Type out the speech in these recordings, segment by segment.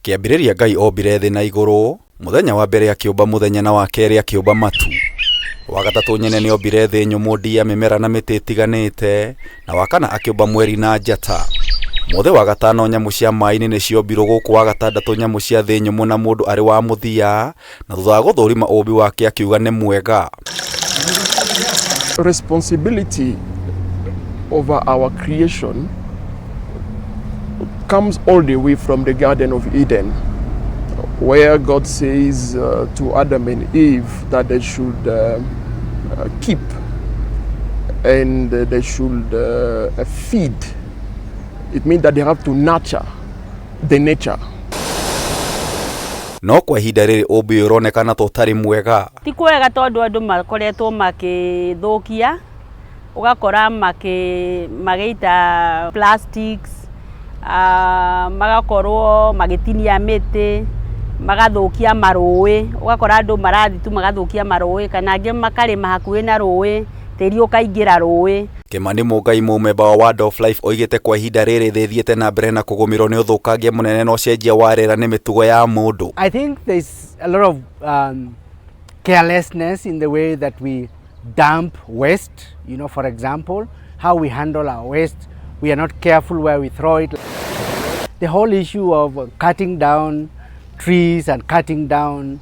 Kĩambĩrĩria Ngai ombire thĩ na igũrũ, muthenya wa mbere akĩũmba muthenya na wa kerĩ akĩũmba matu. Wa gatatũ nyene nĩ ombire thĩ nyũmũ ndia mĩmera na mĩtĩ ĩtiganĩte, na wa kana akĩũmba mweri na njata. Mũthĩ wa gatano nyamũ cia maĩ-inĩ nĩ ciombirwo gũkũ, wa gatandatũ nyamũ cia thĩ nyũmũ na mũndũ arĩ wa mũthia, na thutha wa gũthũrima ũmbi wake akiuga nĩ mwega. Responsibility over our creation comes all the way from the Garden of Eden, where God says to Adam and Eve that they should keep and they should feed. It means that they have to nurture the nature. No kwa ihinda rĩrĩ ũmbi ũronekana tũtarĩ mwega. Ti kwega tondũ andũ makoretwo makĩthũkia, ugakora magĩita plastics, magakorwo magĩtinia mĩtĩ, magathũkia marũĩ, ugakora andũ marathi tu magathũkia marũĩ, kana angĩ makarĩma hakuhĩ na rũĩ, tĩri ũkaingĩra rũĩ. Kimani Mũngai mũmemba wa Word of Life oigĩte kwa ihinda rĩrĩ thĩ thiĩte na mbere na kũgũmĩrwo nĩ ũthũkangia mũnene na ũcenjia wa rĩera nĩ mĩtugo ya mũndũ. I think there's a lot of carelessness in the way that we dump waste. You know, for example, how we handle our waste. We are not careful where we throw it. The whole issue of cutting down trees and cutting down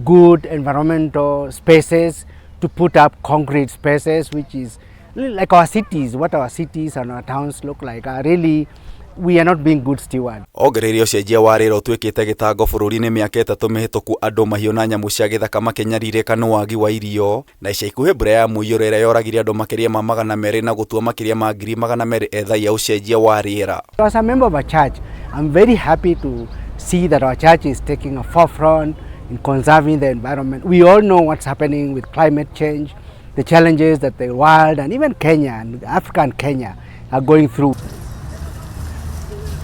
good environmental spaces to put up concrete spaces, which is like our cities, what our cities and our towns look like, are really, we are not being good stewards. Ongereire ũcenjia wa rĩera ũtuĩkĩte gĩtango bũrũri-inĩ mĩaka ĩtatũ mĩhĩtũku, andũ mahiũ na nyamũ cia gĩthaka makĩnyarirĩka nĩ wagi wa irio, na ica ikuhĩ mbura ya mũiyũro ĩrĩa yoragire andũ makĩria ma 200 na gũtua makĩria ma 200,000 ethaia ũcenjia wa rĩera. As a member of a church, I'm very happy to see that our church is taking a forefront in conserving the environment. We all know what's happening with climate change, the challenges that the world and even Kenya and Africa and Kenya are going through.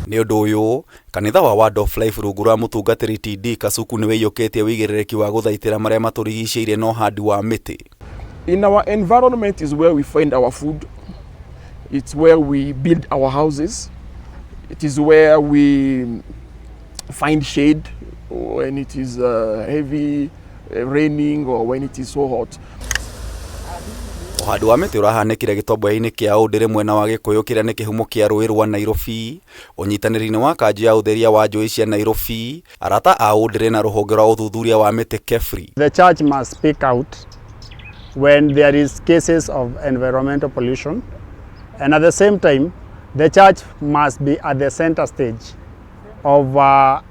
Nĩ ũndũ ũyũ, kanitha wa Word of Life rungu rwa mũtungatĩri TD Kasuku nĩ wĩiyũkĩtie wĩigĩrĩrĩki wa gũthaitĩra marĩa matũrigicĩirie na ũhandi wa mĩtĩ. In our environment is where we find our food. It's where we build our houses. It is where we find shade when it is heavy raining or when it is so hot. Ũhandi wa mĩtĩ ũrahanĩkire gĩtombo-yainĩ kĩa ũndĩrĩ mwena wa Gĩkũyũ kĩrĩa nĩ kĩhumo kĩa rũĩ rwa Nairobi, ũnyitanĩri-inĩ wa kanjũ ya ũtheria wa njũĩ cia Nairobi, arata a ũndĩrĩ na rũhonge rwa ũthuthuria wa mĩtĩ KEFRI. The church must speak out when there is cases of environmental pollution, and at the same time the church must be at the center stage of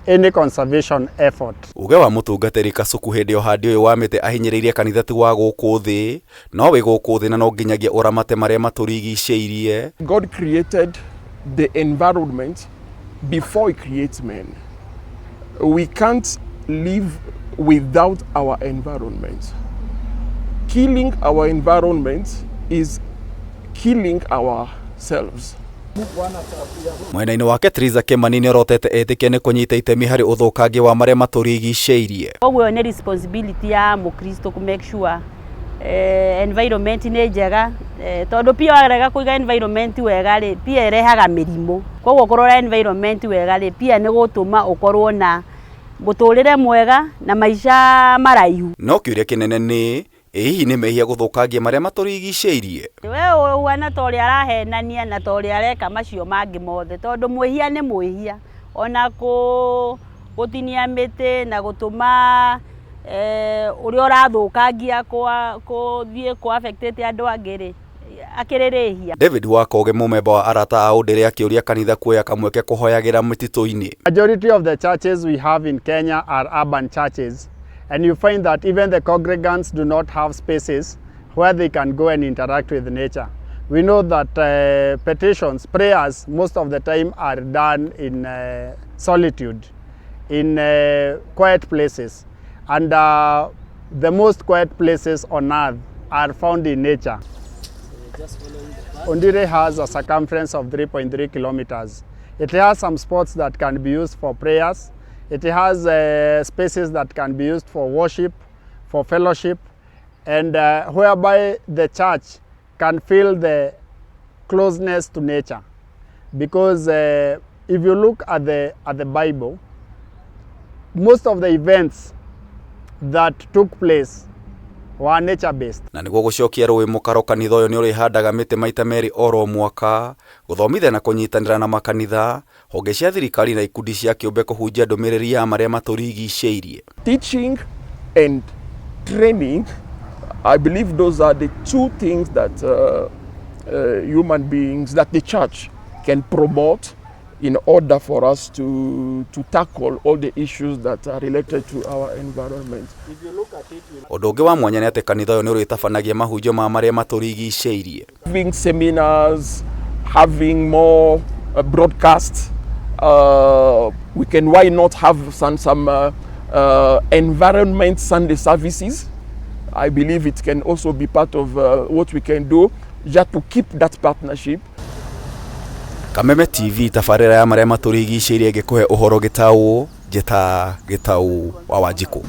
any conservation effort. Uge wa mũtungatĩri Kasuku hĩndĩ ũhandi ũyũ wa mĩtĩ ahinyĩrĩirie kanitha ti wa gũkũ thĩ, no wĩ gũkũ thĩ na no nginyagia ũramate marĩa matũrigicĩirie. God created the environment before he creates man. We can't live without our environment. Killing our environment is killing ourselves. Mwena-inĩ wake Teresa Kimani nĩ orotete etĩkia nĩ kũnyita itemi harĩ ũthũkangia wa marĩa matũrigicĩirie. Koguo nĩ responsibility ya Mũkristo ku make sure environment nĩ njega, tondũ pia warega kũiga environment wega rĩ pia ĩrehaga mĩrimũ. Koguo kũrora environment wega rĩ pia nĩ gũtũma ũkorwo na mũtũrĩre mwega na maica maraihu. No kĩũria kĩnene nĩ hihi nĩ mehia gũthũkangia marĩa matũrigicĩirie. We ũhana ta ũrĩa arahenania na ta ũrĩa areka macio mangĩ mothe, tondũ mwĩhia nĩ mwĩhia, ona gũtinia mĩtĩ na gũtũma ũrĩa ũrathũkangia gũthiĩ kũ-affect andũ angĩ rĩ akĩrĩrĩhia. David Wakoge mũmemba wa arata a ũndĩrĩ akĩũria kanitha kuoya kamweke kũhoyagĩra mĩtitũ-inĩ. Majority of the churches we have in Kenya are urban churches. And you find that even the congregants do not have spaces where they can go and interact with nature. We know that petitions, prayers, most of the time are done in solitude, in quiet places. And the most quiet places on earth are found in nature. ONDIRI has a circumference of 3.3 kilometers. It has some spots that can be used for prayers. It has spaces that can be used for worship, for fellowship, and whereby the church can feel the closeness to nature. Because if you look at the Bible, most of the events that took place were nature based. Na niguo gucokia rũĩ mũkaro kanitha ũyũ nĩ ũrĩhandaga mĩtĩ maita merĩ oro mwaka, gũthomithia na kũnyitanĩra na makanitha, honge cia thirikari na ikundi cia kĩũmbe kũhunjia ndũmĩrĩri ya marĩa matũrigicĩirie. Teaching and training, I believe those are the two things that human beings, that the church can promote in order for us to tackle all the issues that are related to our environment. If you look at it, Ũndũ ũngĩ wa mwanya nĩ atĩ kanitha ũyũ nĩ ũrĩtabanagia mahunjio ma marĩa matũrigicĩirie. Having seminars, having more broadcasts, why not have some environment Sunday services? I believe it can also be part of what we can do just to keep that partnership. Kameme TV tabarĩra ya marĩa matũrigicĩirie ĩngĩkũhe ũhoro gĩtaũ njĩta gĩtaũ wa Wanjikũ.